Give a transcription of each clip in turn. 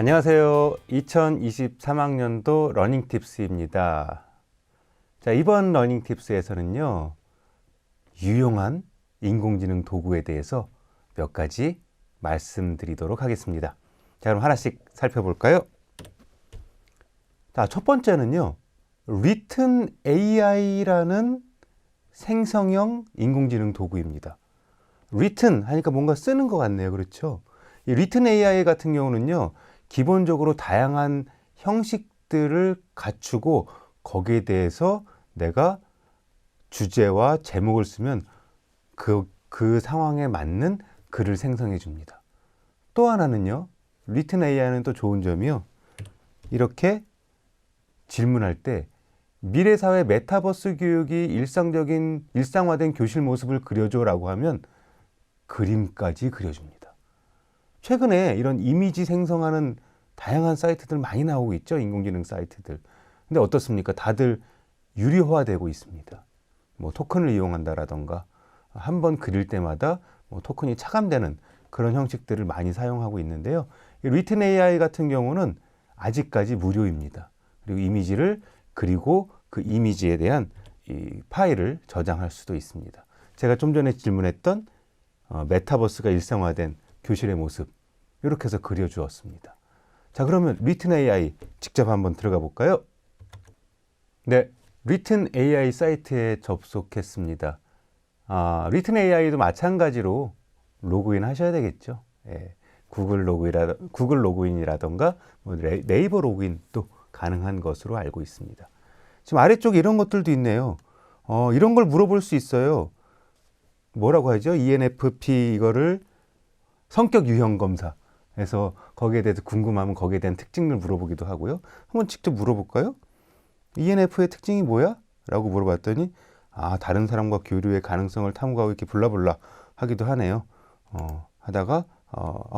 안녕하세요. 2023학년도 러닝팁스입니다. 자, 이번 러닝팁스에서는요, 유용한 인공지능 도구에 대해서 몇 가지 말씀드리도록 하겠습니다. 자, 그럼 하나씩 살펴볼까요? 자, 첫 번째는요, Written AI라는 생성형 인공지능 도구입니다. Written 하니까 뭔가 쓰는 것 같네요. 그렇죠? 이 Written AI 같은 경우는요, 기본적으로 다양한 형식들을 갖추고 거기에 대해서 내가 주제와 제목을 쓰면 그 상황에 맞는 글을 생성해 줍니다. 또 하나는요, Written AI는 또 좋은 점이요, 이렇게 질문할 때 미래 사회 메타버스 교육이 일상화된 교실 모습을 그려줘 라고 하면 그림까지 그려줍니다. 최근에 이런 이미지 생성하는 다양한 사이트들 많이 나오고 있죠. 인공지능 사이트들. 근데 어떻습니까? 다들 유료화되고 있습니다. 뭐 토큰을 이용한다라던가 한 번 그릴 때마다 뭐 토큰이 차감되는 그런 형식들을 많이 사용하고 있는데요. 이 Written AI 같은 경우는 아직까지 무료입니다. 그리고 이미지를 그리고 그 이미지에 대한 이 파일을 저장할 수도 있습니다. 제가 좀 전에 질문했던 메타버스가 일상화된 교실의 모습, 이렇게 해서 그려주었습니다. 자, 그러면 Written AI 직접 한번 들어가 볼까요? 네, Written AI 사이트에 접속했습니다. Written AI도 마찬가지로 로그인 하셔야 되겠죠. 예, 구글 로그인이라던가 뭐 네이버 로그인도 가능한 것으로 알고 있습니다. 지금 아래쪽에 이런 것들도 있네요. 이런 걸 물어볼 수 있어요. 뭐라고 하죠? ENFP 이거를 성격 유형 검사에서 거기에 대해서 궁금하면 거기에 대한 특징을 물어보기도 하고요. 한번 직접 물어볼까요? ENF의 특징이 뭐야? 라고 물어봤더니 다른 사람과 교류의 가능성을 탐구하고 이렇게 블라블라 하기도 하네요. 하다가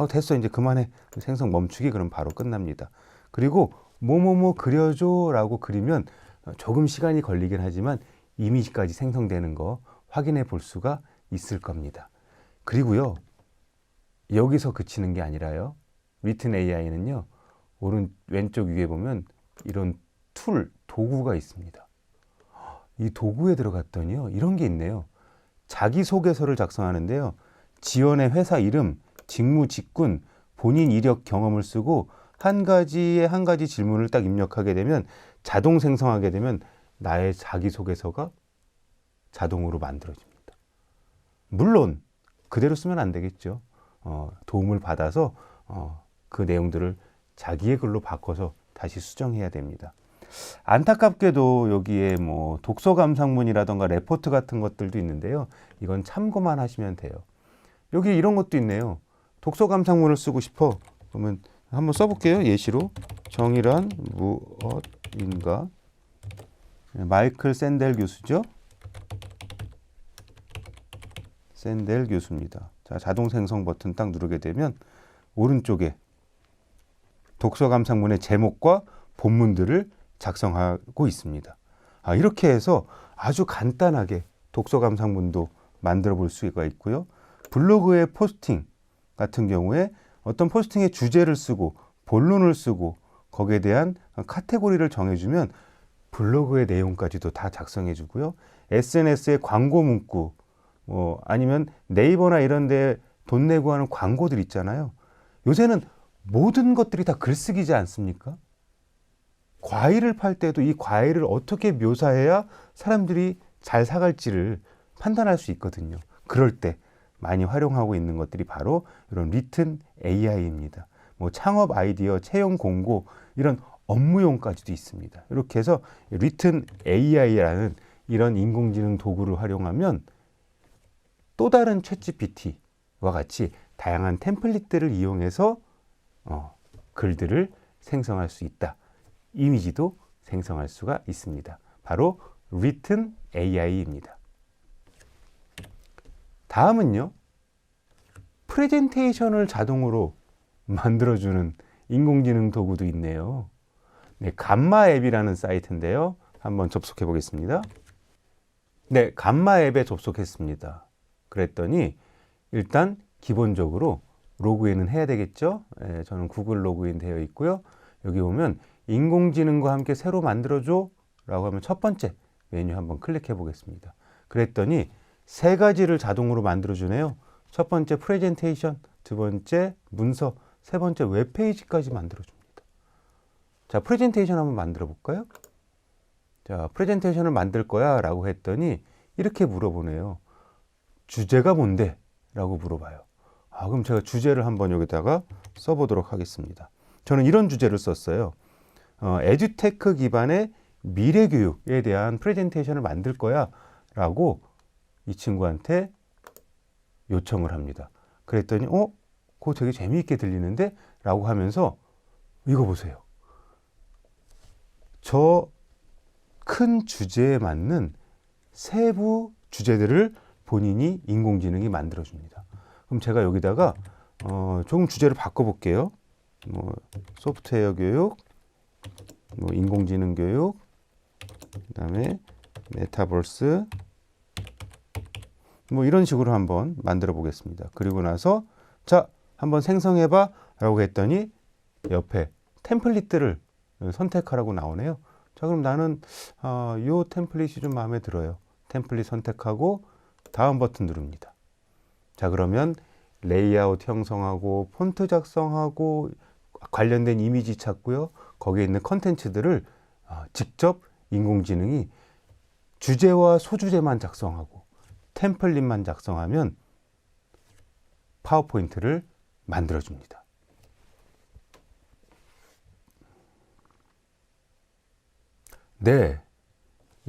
됐어, 이제 그만해. 생성 멈추기. 그럼 바로 끝납니다. 그리고 뭐뭐뭐 그려줘 라고 그리면 조금 시간이 걸리긴 하지만 이미지까지 생성되는 거 확인해 볼 수가 있을 겁니다. 그리고요, 여기서 그치는 게 아니라요, Written AI는요, 왼쪽 위에 보면 이런 도구가 있습니다. 이 도구에 들어갔더니요, 이런 게 있네요. 자기소개서를 작성하는데요, 지원의 회사 이름, 직무, 직군, 본인 이력 경험을 쓰고 한 가지 질문을 딱 입력하게 되면, 자동 생성하게 되면 나의 자기소개서가 자동으로 만들어집니다. 물론 그대로 쓰면 안 되겠죠. 도움을 받아서 그 내용들을 자기의 글로 바꿔서 다시 수정해야 됩니다. 안타깝게도 여기에 뭐 독서 감상문이라던가 레포트 같은 것들도 있는데요. 이건 참고만 하시면 돼요. 여기 이런 것도 있네요. 독서 감상문을 쓰고 싶어. 그러면 한번 써볼게요. 예시로. 정의란 무엇인가. 마이클 샌델 교수죠. 샌델 교수입니다. 자, 자동 생성 버튼 딱 누르게 되면 오른쪽에 독서 감상문의 제목과 본문들을 작성하고 있습니다. 이렇게 해서 아주 간단하게 독서 감상문도 만들어 볼 수가 있고요. 블로그의 포스팅 같은 경우에 어떤 포스팅의 주제를 쓰고 본론을 쓰고 거기에 대한 카테고리를 정해주면 블로그의 내용까지도 다 작성해 주고요. SNS의 광고 문구, 아니면 네이버나 이런 데 돈 내고 하는 광고들 있잖아요. 요새는 모든 것들이 다 글쓰기지 않습니까? 과일을 팔 때도 이 과일을 어떻게 묘사해야 사람들이 잘 사갈지를 판단할 수 있거든요. 그럴 때 많이 활용하고 있는 것들이 바로 이런 Written AI입니다. 뭐 창업 아이디어, 채용 공고, 이런 업무용까지도 있습니다. 이렇게 해서 Written AI라는 이런 인공지능 도구를 활용하면 또 다른 챗GPT와 같이 다양한 템플릿들을 이용해서 글들을 생성할 수 있다. 이미지도 생성할 수가 있습니다. 바로 Written AI입니다. 다음은요, 프레젠테이션을 자동으로 만들어주는 인공지능 도구도 있네요. 네, 감마 앱이라는 사이트인데요. 한번 접속해 보겠습니다. 네, 감마 앱에 접속했습니다. 그랬더니 일단 기본적으로 로그인은 해야 되겠죠. 예, 저는 구글 로그인 되어 있고요. 여기 보면 인공지능과 함께 새로 만들어줘 라고 하면 첫 번째 메뉴 한번 클릭해 보겠습니다. 그랬더니 세 가지를 자동으로 만들어주네요. 첫 번째 프레젠테이션, 두 번째 문서, 세 번째 웹페이지까지 만들어줍니다. 자, 프레젠테이션 한번 만들어 볼까요? 자, 프레젠테이션을 만들 거야 라고 했더니 이렇게 물어보네요. 주제가 뭔데? 라고 물어봐요. 그럼 제가 주제를 한번 여기다가 써보도록 하겠습니다. 저는 이런 주제를 썼어요. 에듀테크 기반의 미래교육에 대한 프레젠테이션을 만들 거야 라고 이 친구한테 요청을 합니다. 그랬더니 그거 되게 재미있게 들리는데? 라고 하면서 이거 보세요. 저 큰 주제에 맞는 세부 주제들을 본인이 인공지능이 만들어줍니다. 그럼 제가 여기다가 조금 주제를 바꿔볼게요. 소프트웨어 교육, 인공지능 교육, 그 다음에 메타버스, 이런 식으로 한번 만들어 보겠습니다. 그리고 나서 자, 한번 생성해봐 라고 했더니 옆에 템플릿들을 선택하라고 나오네요. 자, 그럼 나는 요 템플릿이 좀 마음에 들어요. 템플릿 선택하고 다음 버튼 누릅니다. 자, 그러면 레이아웃 형성하고 폰트 작성하고 관련된 이미지 찾고요. 거기에 있는 컨텐츠들을 직접 인공지능이 주제와 소주제만 작성하고 템플릿만 작성하면 파워포인트를 만들어줍니다. 네,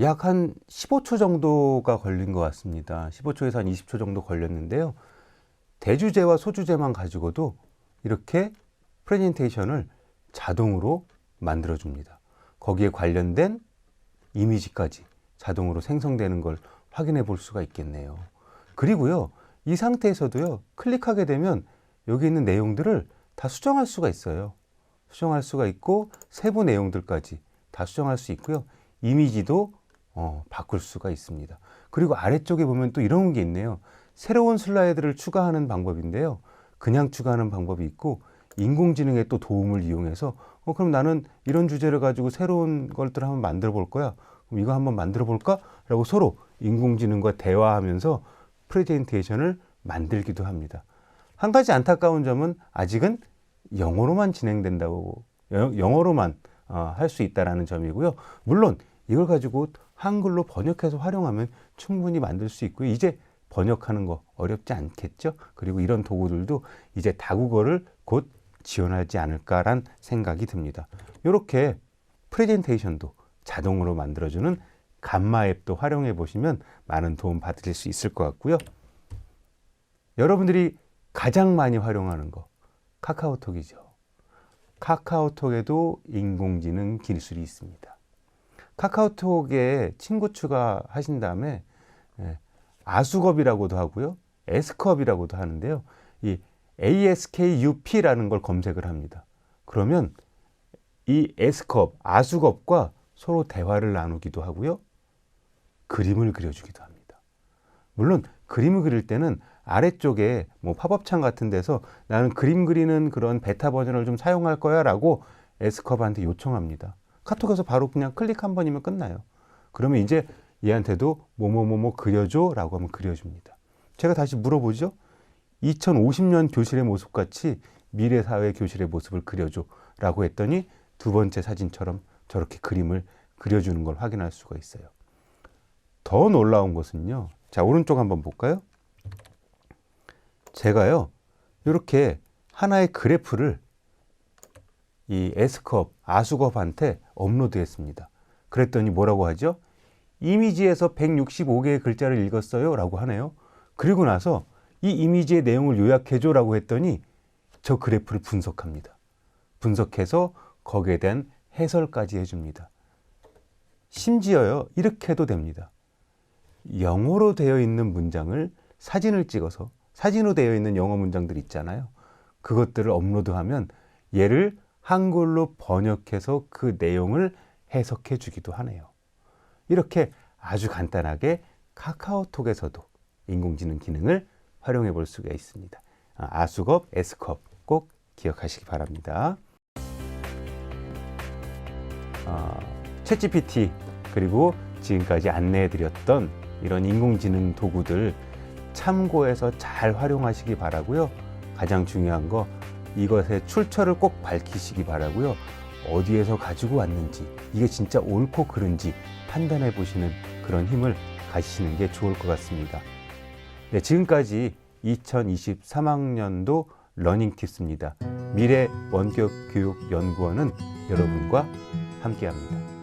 약 한 15초 정도가 걸린 것 같습니다. 15초에서 한 20초 정도 걸렸는데요. 대주제와 소주제만 가지고도 이렇게 프레젠테이션을 자동으로 만들어줍니다. 거기에 관련된 이미지까지 자동으로 생성되는 걸 확인해 볼 수가 있겠네요. 그리고요, 이 상태에서도요, 클릭하게 되면 여기 있는 내용들을 다 수정할 수가 있어요. 수정할 수가 있고 세부 내용들까지 다 수정할 수 있고요. 이미지도 바꿀 수가 있습니다. 그리고 아래쪽에 보면 또 이런 게 있네요. 새로운 슬라이드를 추가하는 방법인데요. 그냥 추가하는 방법이 있고 인공지능의 또 도움을 이용해서 그럼 나는 이런 주제를 가지고 새로운 것들을 한번 만들어 볼 거야. 그럼 이거 한번 만들어 볼까? 라고 서로 인공지능과 대화하면서 프레젠테이션을 만들기도 합니다. 한 가지 안타까운 점은 아직은 영어로만 진행된다고, 영어로만 할 수 있다라는 점이고요. 물론 이걸 가지고 한글로 번역해서 활용하면 충분히 만들 수 있고요. 이제 번역하는 거 어렵지 않겠죠? 그리고 이런 도구들도 이제 다국어를 곧 지원하지 않을까란 생각이 듭니다. 이렇게 프레젠테이션도 자동으로 만들어주는 감마 앱도 활용해 보시면 많은 도움 받으실 수 있을 것 같고요. 여러분들이 가장 많이 활용하는 거 카카오톡이죠. 카카오톡에도 인공지능 기술이 있습니다. 카카오톡에 친구 추가하신 다음에 아수겁이라고도 하고요. S컵이라고도 하는데요. 이 ASKUP라는 걸 검색을 합니다. 그러면 이 S컵, 아수겁과 서로 대화를 나누기도 하고요. 그림을 그려주기도 합니다. 물론 그림을 그릴 때는 아래쪽에 팝업창 같은 데서 나는 그림 그리는 그런 베타 버전을 좀 사용할 거야 라고 S컵한테 요청합니다. 카톡에서 바로 그냥 클릭 한 번이면 끝나요. 그러면 이제 얘한테도 뭐뭐뭐뭐 그려줘 라고 하면 그려줍니다. 제가 다시 물어보죠. 2050년 교실의 모습같이 미래 사회 교실의 모습을 그려줘 라고 했더니 두 번째 사진처럼 저렇게 그림을 그려주는 걸 확인할 수가 있어요. 더 놀라운 것은요. 자, 오른쪽 한번 볼까요? 제가요, 이렇게 하나의 그래프를 이 S컵, 아수컵한테 업로드했습니다. 그랬더니 뭐라고 하죠? 이미지에서 165개의 글자를 읽었어요 라고 하네요. 그리고 나서 이 이미지의 내용을 요약해줘 라고 했더니 저 그래프를 분석합니다. 분석해서 거기에 대한 해설까지 해줍니다. 심지어요, 이렇게 해도 됩니다. 영어로 되어 있는 문장을 사진을 찍어서, 사진으로 되어 있는 영어 문장들 있잖아요. 그것들을 업로드하면 얘를 한글로 번역해서 그 내용을 해석해 주기도 하네요. 이렇게 아주 간단하게 카카오톡에서도 인공지능 기능을 활용해 볼 수가 있습니다. 아수겁, S컵 꼭 기억하시기 바랍니다. 챗GPT 그리고 지금까지 안내해드렸던 이런 인공지능 도구들 참고해서 잘 활용하시기 바라고요. 가장 중요한 거 이것의 출처를 꼭 밝히시기 바라고요. 어디에서 가지고 왔는지 이게 진짜 옳고 그른지 판단해 보시는 그런 힘을 가지시는 게 좋을 것 같습니다. 네, 지금까지 2023학년도 러닝팁스입니다. 미래 원격 교육 연구원은 여러분과 함께합니다.